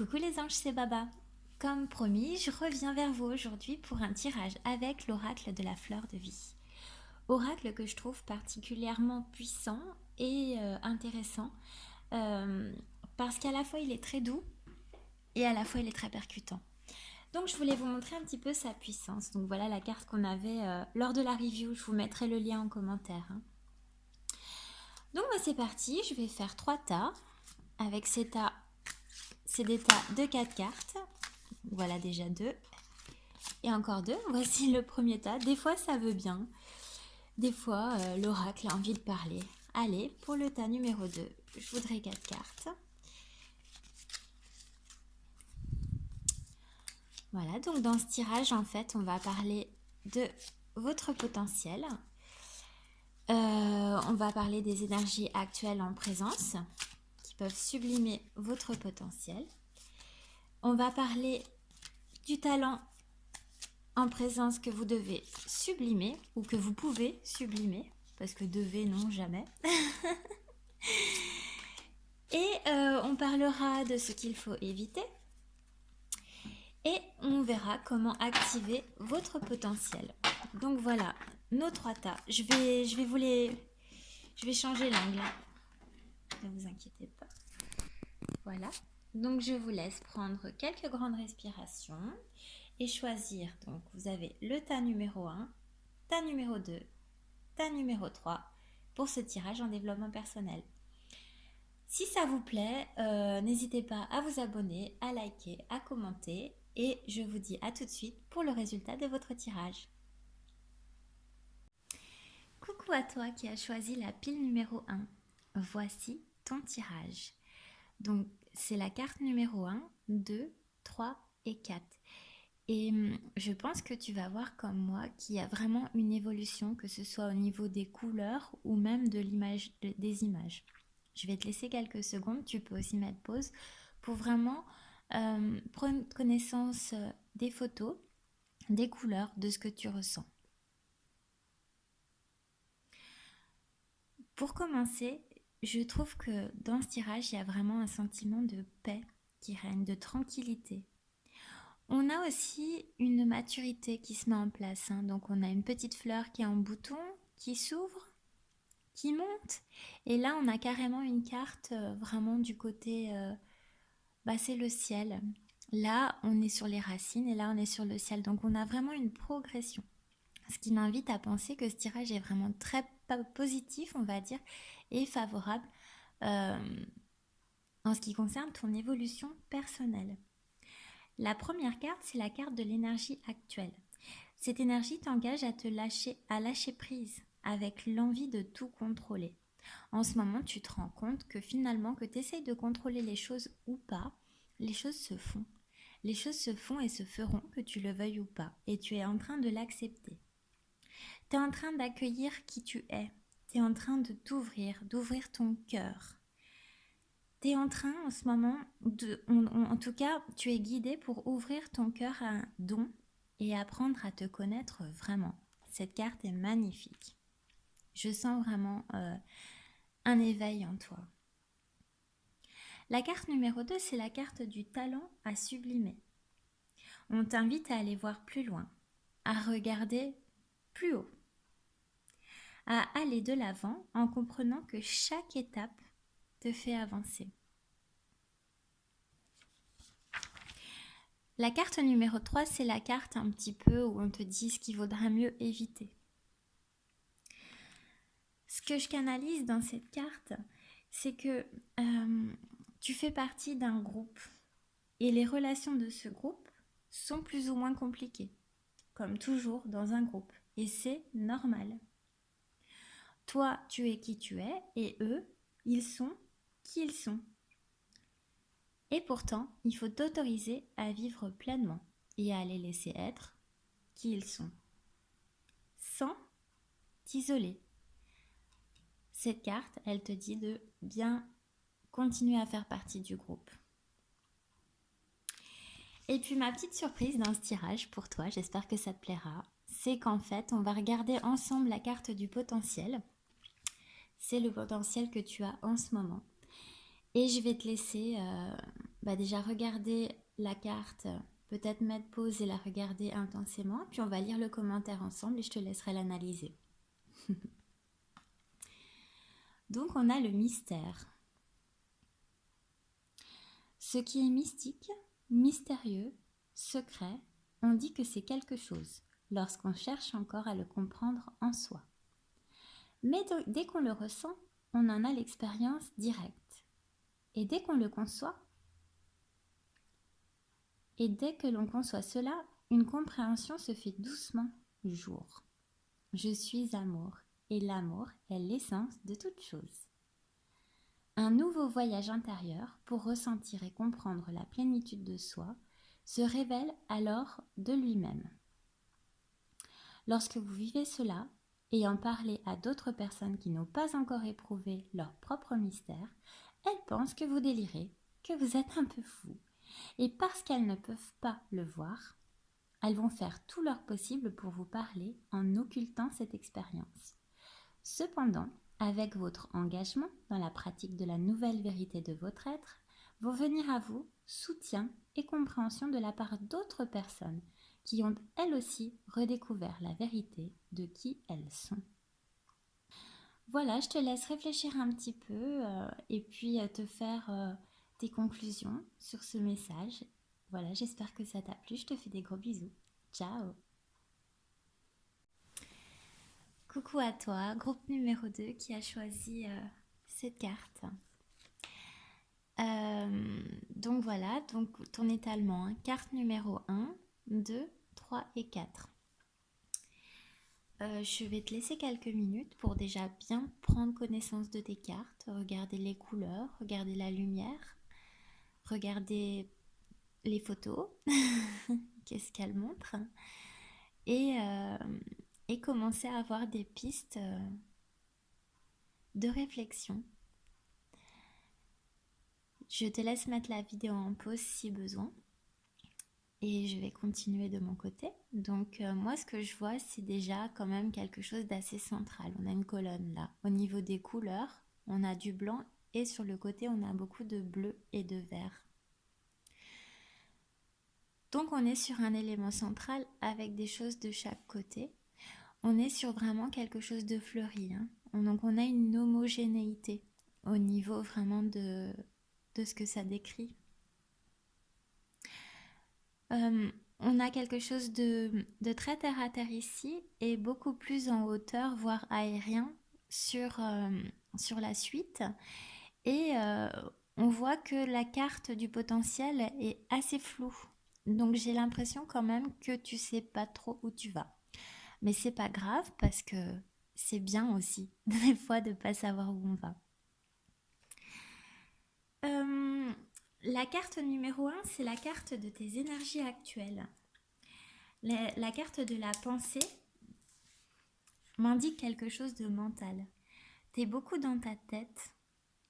Coucou les anges, c'est Baba. Comme promis, je reviens vers vous aujourd'hui pour un tirage avec l'oracle de la fleur de vie. Oracle que je trouve particulièrement puissant et intéressant parce qu'à la fois il est très doux et à la fois il est très percutant. Donc je voulais vous montrer un petit peu sa puissance. Donc voilà la carte qu'on avait lors de la review, je vous mettrai le lien en commentaire. Donc c'est parti, je vais faire 3 tas avec ces tas. C'est des tas de 4 cartes. Voilà déjà 2. Et encore 2. Voici le premier tas. Des fois, ça veut bien. Des fois, l'oracle a envie de parler. Allez, pour le tas numéro 2, je voudrais 4 cartes. Voilà, donc dans ce tirage, en fait, on va parler de votre potentiel. On va parler des énergies actuelles en présence qui peuvent sublimer votre potentiel. On va parler du talent en présence que vous devez sublimer ou que vous pouvez sublimer, parce que devez, non, jamais. Et on parlera de ce qu'il faut éviter et on verra comment activer votre potentiel. Donc voilà, nos 3 tas. Je vais changer l'angle. Ne vous inquiétez pas. Voilà. Donc je vous laisse prendre quelques grandes respirations et choisir. Donc vous avez le tas numéro 1, tas numéro 2, tas numéro 3 pour ce tirage en développement personnel. Si ça vous plaît, n'hésitez pas à vous abonner, à liker, à commenter et je vous dis à tout de suite pour le résultat de votre tirage. Coucou à toi qui as choisi la pile numéro 1. Voici ton tirage. Donc c'est la carte numéro 1, 2, 3 et 4. Et je pense que tu vas voir comme moi qu'il y a vraiment une évolution, que ce soit au niveau des couleurs ou même de l'image, des images. Je vais te laisser quelques secondes, tu peux aussi mettre pause pour vraiment prendre connaissance des photos, des couleurs, de ce que tu ressens. Pour commencer, je trouve que dans ce tirage, il y a vraiment un sentiment de paix qui règne, de tranquillité. On a aussi une maturité qui se met en place. Donc on a une petite fleur qui est en bouton, qui s'ouvre, qui monte. Et là, on a carrément une carte vraiment du côté, c'est le ciel. Là, on est sur les racines et là, on est sur le ciel. Donc on a vraiment une progression. Ce qui m'invite à penser que ce tirage est vraiment très positif, on va dire, et favorable en ce qui concerne ton évolution personnelle. La première carte, c'est la carte de l'énergie actuelle. Cette énergie t'engage à lâcher prise avec l'envie de tout contrôler. En ce moment, tu te rends compte que finalement, que tu essayes de contrôler les choses ou pas, les choses se font. Les choses se font et se feront, que tu le veuilles ou pas, et tu es en train de l'accepter. Tu es en train d'accueillir qui tu es. Tu es en train de t'ouvrir, d'ouvrir ton cœur. Tu es en train en ce moment, en tout cas, tu es guidé pour ouvrir ton cœur à un don et apprendre à te connaître vraiment. Cette carte est magnifique. Je sens vraiment un éveil en toi. La carte numéro 2, c'est la carte du talent à sublimer. On t'invite à aller voir plus loin, à regarder plus haut, à aller de l'avant en comprenant que chaque étape te fait avancer. La carte numéro 3, c'est la carte un petit peu où on te dit ce qu'il vaudra mieux éviter. Ce que je canalise dans cette carte, c'est que tu fais partie d'un groupe et les relations de ce groupe sont plus ou moins compliquées, comme toujours dans un groupe, et c'est normal. Toi, tu es qui tu es et eux, ils sont qui ils sont. Et pourtant, il faut t'autoriser à vivre pleinement et à les laisser être qui ils sont, sans t'isoler. Cette carte, elle te dit de bien continuer à faire partie du groupe. Et puis ma petite surprise dans ce tirage pour toi, j'espère que ça te plaira, c'est qu'en fait, on va regarder ensemble la carte du potentiel. C'est le potentiel que tu as en ce moment. Et je vais te laisser déjà regarder la carte, peut-être mettre pause et la regarder intensément, puis on va lire le commentaire ensemble et je te laisserai l'analyser. Donc on a le mystère. Ce qui est mystique, mystérieux, secret, on dit que c'est quelque chose, lorsqu'on cherche encore à le comprendre en soi. Mais dès qu'on le ressent, on en a l'expérience directe. Et dès qu'on le conçoit, et dès que l'on conçoit cela, une compréhension se fait doucement jour. Je suis amour, et l'amour est l'essence de toute chose. Un nouveau voyage intérieur pour ressentir et comprendre la plénitude de soi se révèle alors de lui-même. Lorsque vous vivez cela, et en parlez à d'autres personnes qui n'ont pas encore éprouvé leur propre mystère, elles pensent que vous délirez, que vous êtes un peu fou. Et parce qu'elles ne peuvent pas le voir, elles vont faire tout leur possible pour vous parler en occultant cette expérience. Cependant, avec votre engagement dans la pratique de la nouvelle vérité de votre être, vont venir à vous soutien et compréhension de la part d'autres personnes qui ont elles aussi redécouvert la vérité de qui elles sont. Voilà, je te laisse réfléchir un petit peu et puis te faire tes conclusions sur ce message. Voilà, j'espère que ça t'a plu. Je te fais des gros bisous. Ciao! Coucou à toi, groupe numéro 2 qui a choisi cette carte. Donc voilà, donc ton étalement, hein. Carte numéro 1, 2, 3 et 4. Je vais te laisser quelques minutes pour déjà bien prendre connaissance de tes cartes, regarder les couleurs, regarder la lumière, regarder les photos, qu'est-ce qu'elles montrent, et commencer à avoir des pistes de réflexion. Je te laisse mettre la vidéo en pause si besoin. Et je vais continuer de mon côté. Donc moi ce que je vois c'est déjà quand même quelque chose d'assez central. On a une colonne là. Au niveau des couleurs, on a du blanc et sur le côté on a beaucoup de bleu et de vert. Donc on est sur un élément central avec des choses de chaque côté. On est sur vraiment quelque chose de fleuri. Hein. Donc on a une homogénéité au niveau vraiment de ce que ça décrit. On a quelque chose de très terre à terre ici et beaucoup plus en hauteur, voire aérien, sur la suite. Et on voit que la carte du potentiel est assez floue. Donc j'ai l'impression quand même que tu sais pas trop où tu vas. Mais c'est pas grave parce que c'est bien aussi des fois de pas savoir où on va. La carte numéro 1, c'est la carte de tes énergies actuelles. La carte de la pensée m'indique quelque chose de mental. T'es beaucoup dans ta tête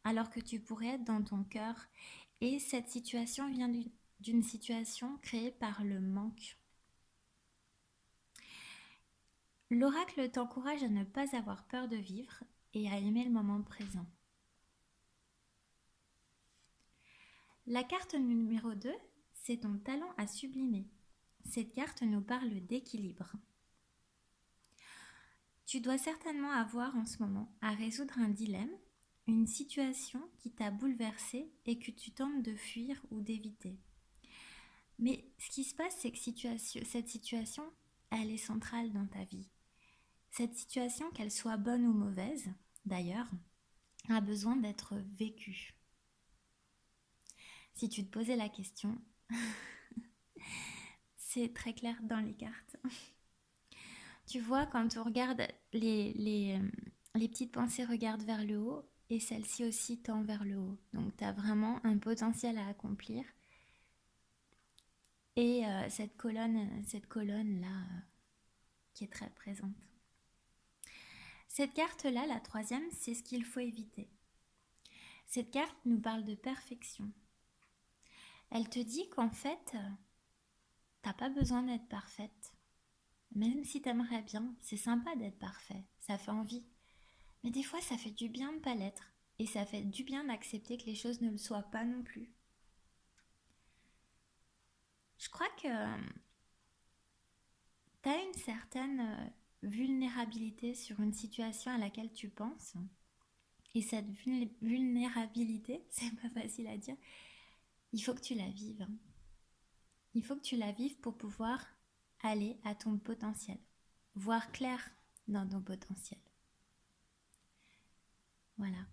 alors que tu pourrais être dans ton cœur. Et cette situation vient d'une situation créée par le manque. L'oracle t'encourage à ne pas avoir peur de vivre et à aimer le moment présent. La carte numéro 2, c'est ton talent à sublimer. Cette carte nous parle d'équilibre. Tu dois certainement avoir en ce moment à résoudre un dilemme, une situation qui t'a bouleversé et que tu tentes de fuir ou d'éviter. Mais ce qui se passe, c'est que cette situation, elle est centrale dans ta vie. Cette situation, qu'elle soit bonne ou mauvaise, d'ailleurs, a besoin d'être vécue. Si tu te posais la question, c'est très clair dans les cartes. Tu vois, quand on regarde, les petites pensées regardent vers le haut et celle-ci aussi tend vers le haut. Donc, tu as vraiment un potentiel à accomplir. Et cette colonne-là, qui est très présente. Cette carte-là, la troisième, c'est ce qu'il faut éviter. Cette carte nous parle de perfection. Elle te dit qu'en fait, t'as pas besoin d'être parfaite. Même si t'aimerais bien, c'est sympa d'être parfait, ça fait envie. Mais des fois, ça fait du bien de pas l'être. Et ça fait du bien d'accepter que les choses ne le soient pas non plus. crois que tu as une certaine vulnérabilité sur une situation à laquelle tu penses. Et cette vulnérabilité, c'est pas facile à dire, il faut que tu la vives. Il faut que tu la vives pour pouvoir aller à ton potentiel, voir clair dans ton potentiel. Voilà.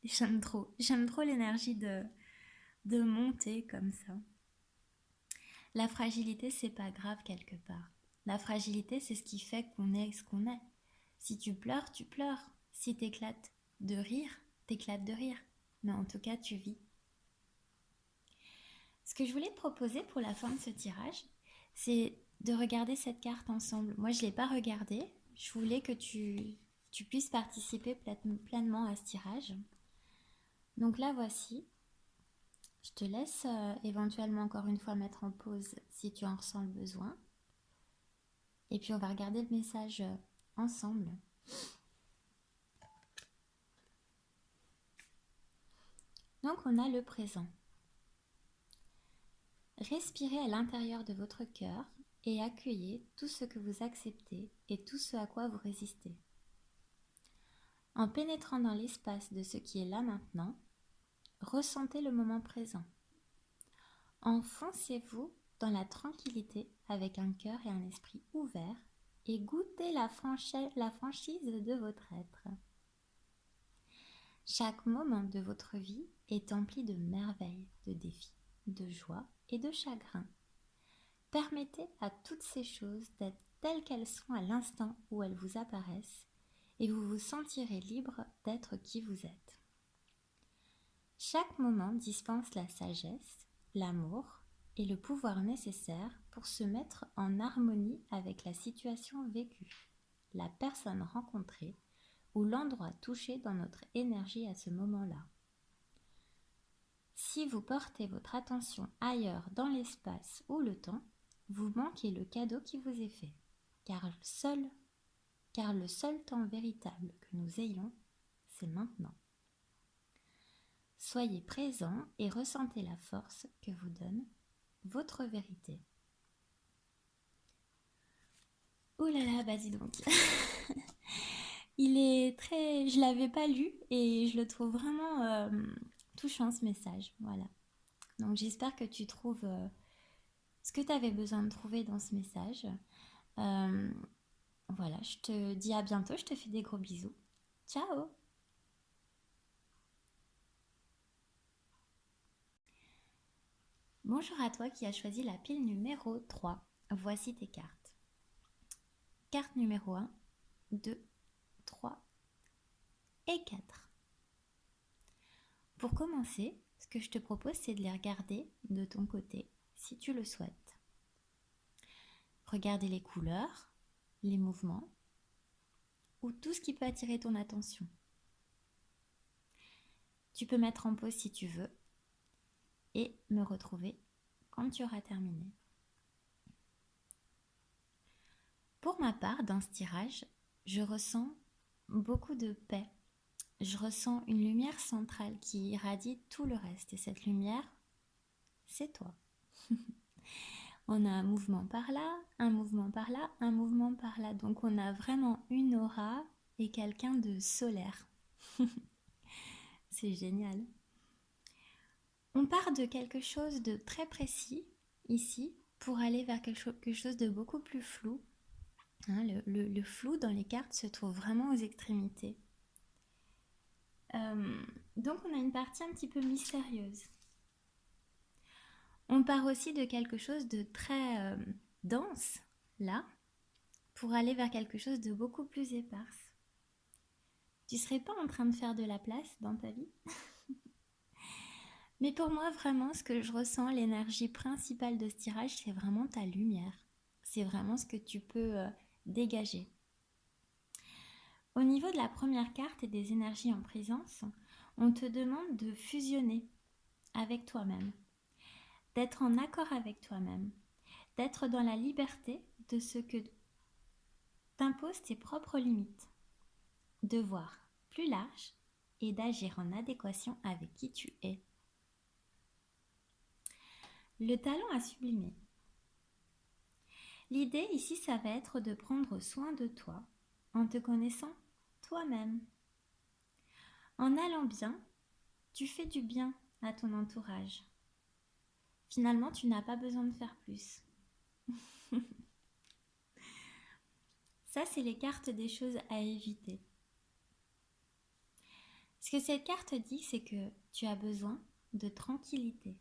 J'aime trop l'énergie de monter comme ça. La fragilité, c'est pas grave quelque part. La fragilité, c'est ce qui fait qu'on est ce qu'on est. Si tu pleures, tu pleures. Si t'éclates de rire, t'éclates de rire. Mais en tout cas, tu vis. Ce que je voulais te proposer pour la fin de ce tirage, c'est de regarder cette carte ensemble. Moi, je ne l'ai pas regardée. Je voulais que tu puisses participer pleinement à ce tirage. Donc là, voici. Je te laisse éventuellement encore une fois mettre en pause si tu en ressens le besoin. Et puis, on va regarder le message ensemble. Donc, on a le présent. Respirez à l'intérieur de votre cœur et accueillez tout ce que vous acceptez et tout ce à quoi vous résistez. En pénétrant dans l'espace de ce qui est là maintenant, ressentez le moment présent. Enfoncez-vous dans la tranquillité avec un cœur et un esprit ouverts et goûtez la franchise de votre être. Chaque moment de votre vie est empli de merveilles, de défis, de joie et de chagrin. Permettez à toutes ces choses d'être telles qu'elles sont à l'instant où elles vous apparaissent et vous vous sentirez libre d'être qui vous êtes. Chaque moment dispense la sagesse, l'amour et le pouvoir nécessaire pour se mettre en harmonie avec la situation vécue, la personne rencontrée ou l'endroit touché dans notre énergie à ce moment-là. Si vous portez votre attention ailleurs dans l'espace ou le temps, vous manquez le cadeau qui vous est fait, car le seul temps véritable que nous ayons, c'est maintenant. Soyez présent et ressentez la force que vous donne votre vérité. Oh là là, bah dis donc. Il est très... Je l'avais pas lu et je le trouve vraiment touchant ce message. Voilà. Donc j'espère que tu trouves ce que tu avais besoin de trouver dans ce message. Voilà, je te dis à bientôt, je te fais des gros bisous. Ciao! Bonjour à toi qui as choisi la pile numéro 3. Voici tes cartes. Carte numéro 1, 2, 3 et 4. Pour commencer, ce que je te propose, c'est de les regarder de ton côté, si tu le souhaites. Regardez les couleurs, les mouvements ou tout ce qui peut attirer ton attention. Tu peux mettre en pause si tu veux et me retrouver quand tu auras terminé. Pour ma part, dans ce tirage, je ressens beaucoup de paix. Je ressens une lumière centrale qui irradie tout le reste. Et cette lumière, c'est toi. On a un mouvement par là, un mouvement par là, un mouvement par là. Donc on a vraiment une aura et quelqu'un de solaire. C'est génial. On part de quelque chose de très précis ici pour aller vers quelque chose de beaucoup plus flou. Hein, le flou dans les cartes se trouve vraiment aux extrémités. Donc on a une partie un petit peu mystérieuse. On part aussi de quelque chose de très dense, là, pour aller vers quelque chose de beaucoup plus éparse. Tu serais pas en train de faire de la place dans ta vie? Mais pour moi, vraiment, ce que je ressens, l'énergie principale de ce tirage, c'est vraiment ta lumière. C'est vraiment ce que tu peux dégager. Au niveau de la première carte et des énergies en présence, on te demande de fusionner avec toi-même, d'être en accord avec toi-même, d'être dans la liberté de ce que t'imposent tes propres limites, de voir plus large et d'agir en adéquation avec qui tu es. Le talent à sublimer. L'idée ici, ça va être de prendre soin de toi en te connaissant toi-même. En allant bien, tu fais du bien à ton entourage. Finalement, tu n'as pas besoin de faire plus. Ça, c'est les cartes des choses à éviter. Ce que cette carte dit, c'est que tu as besoin de tranquillité.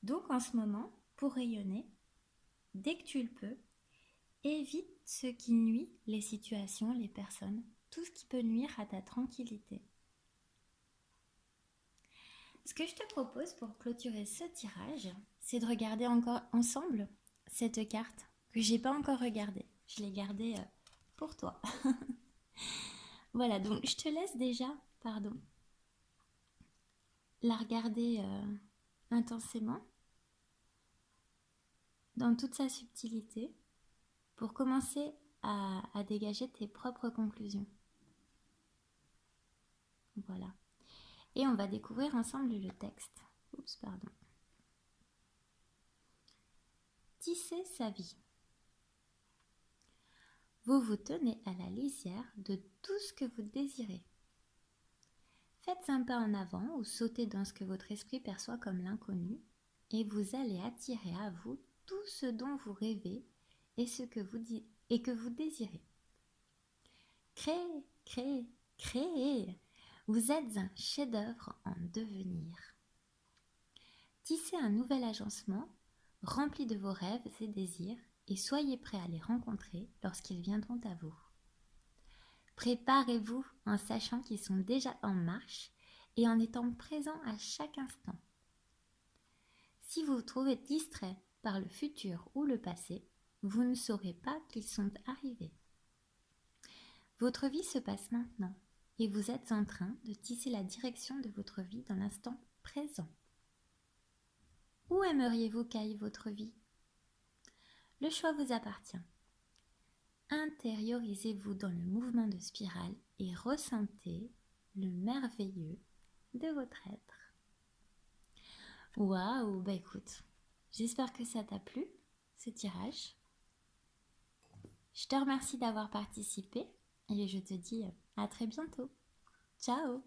Donc en ce moment, pour rayonner, dès que tu le peux, évite ce qui nuit, les situations, les personnes, tout ce qui peut nuire à ta tranquillité. Ce que je te propose pour clôturer ce tirage, c'est de regarder encore ensemble cette carte que j'ai pas encore regardée. Je l'ai gardée pour toi. Voilà, donc je te laisse déjà, la regarder intensément, dans toute sa subtilité, pour commencer à dégager tes propres conclusions. Voilà. Et on va découvrir ensemble le texte. Tisser sa vie. Vous vous tenez à la lisière de tout ce que vous désirez. Faites un pas en avant ou sautez dans ce que votre esprit perçoit comme l'inconnu et vous allez attirer à vous tout ce dont vous rêvez et que vous désirez. Créez, créez, créez. Vous êtes un chef-d'œuvre en devenir. Tissez un nouvel agencement rempli de vos rêves et désirs et soyez prêts à les rencontrer lorsqu'ils viendront à vous. Préparez-vous en sachant qu'ils sont déjà en marche et en étant présents à chaque instant. Si vous vous trouvez distrait par le futur ou le passé, vous ne saurez pas qu'ils sont arrivés. Votre vie se passe maintenant et vous êtes en train de tisser la direction de votre vie dans l'instant présent. Où aimeriez-vous qu'aille votre vie ? Le choix vous appartient. Intériorisez-vous dans le mouvement de spirale et ressentez le merveilleux de votre être. Waouh, bah écoute, j'espère que ça t'a plu, ce tirage. Je te remercie d'avoir participé et je te dis à très bientôt. Ciao!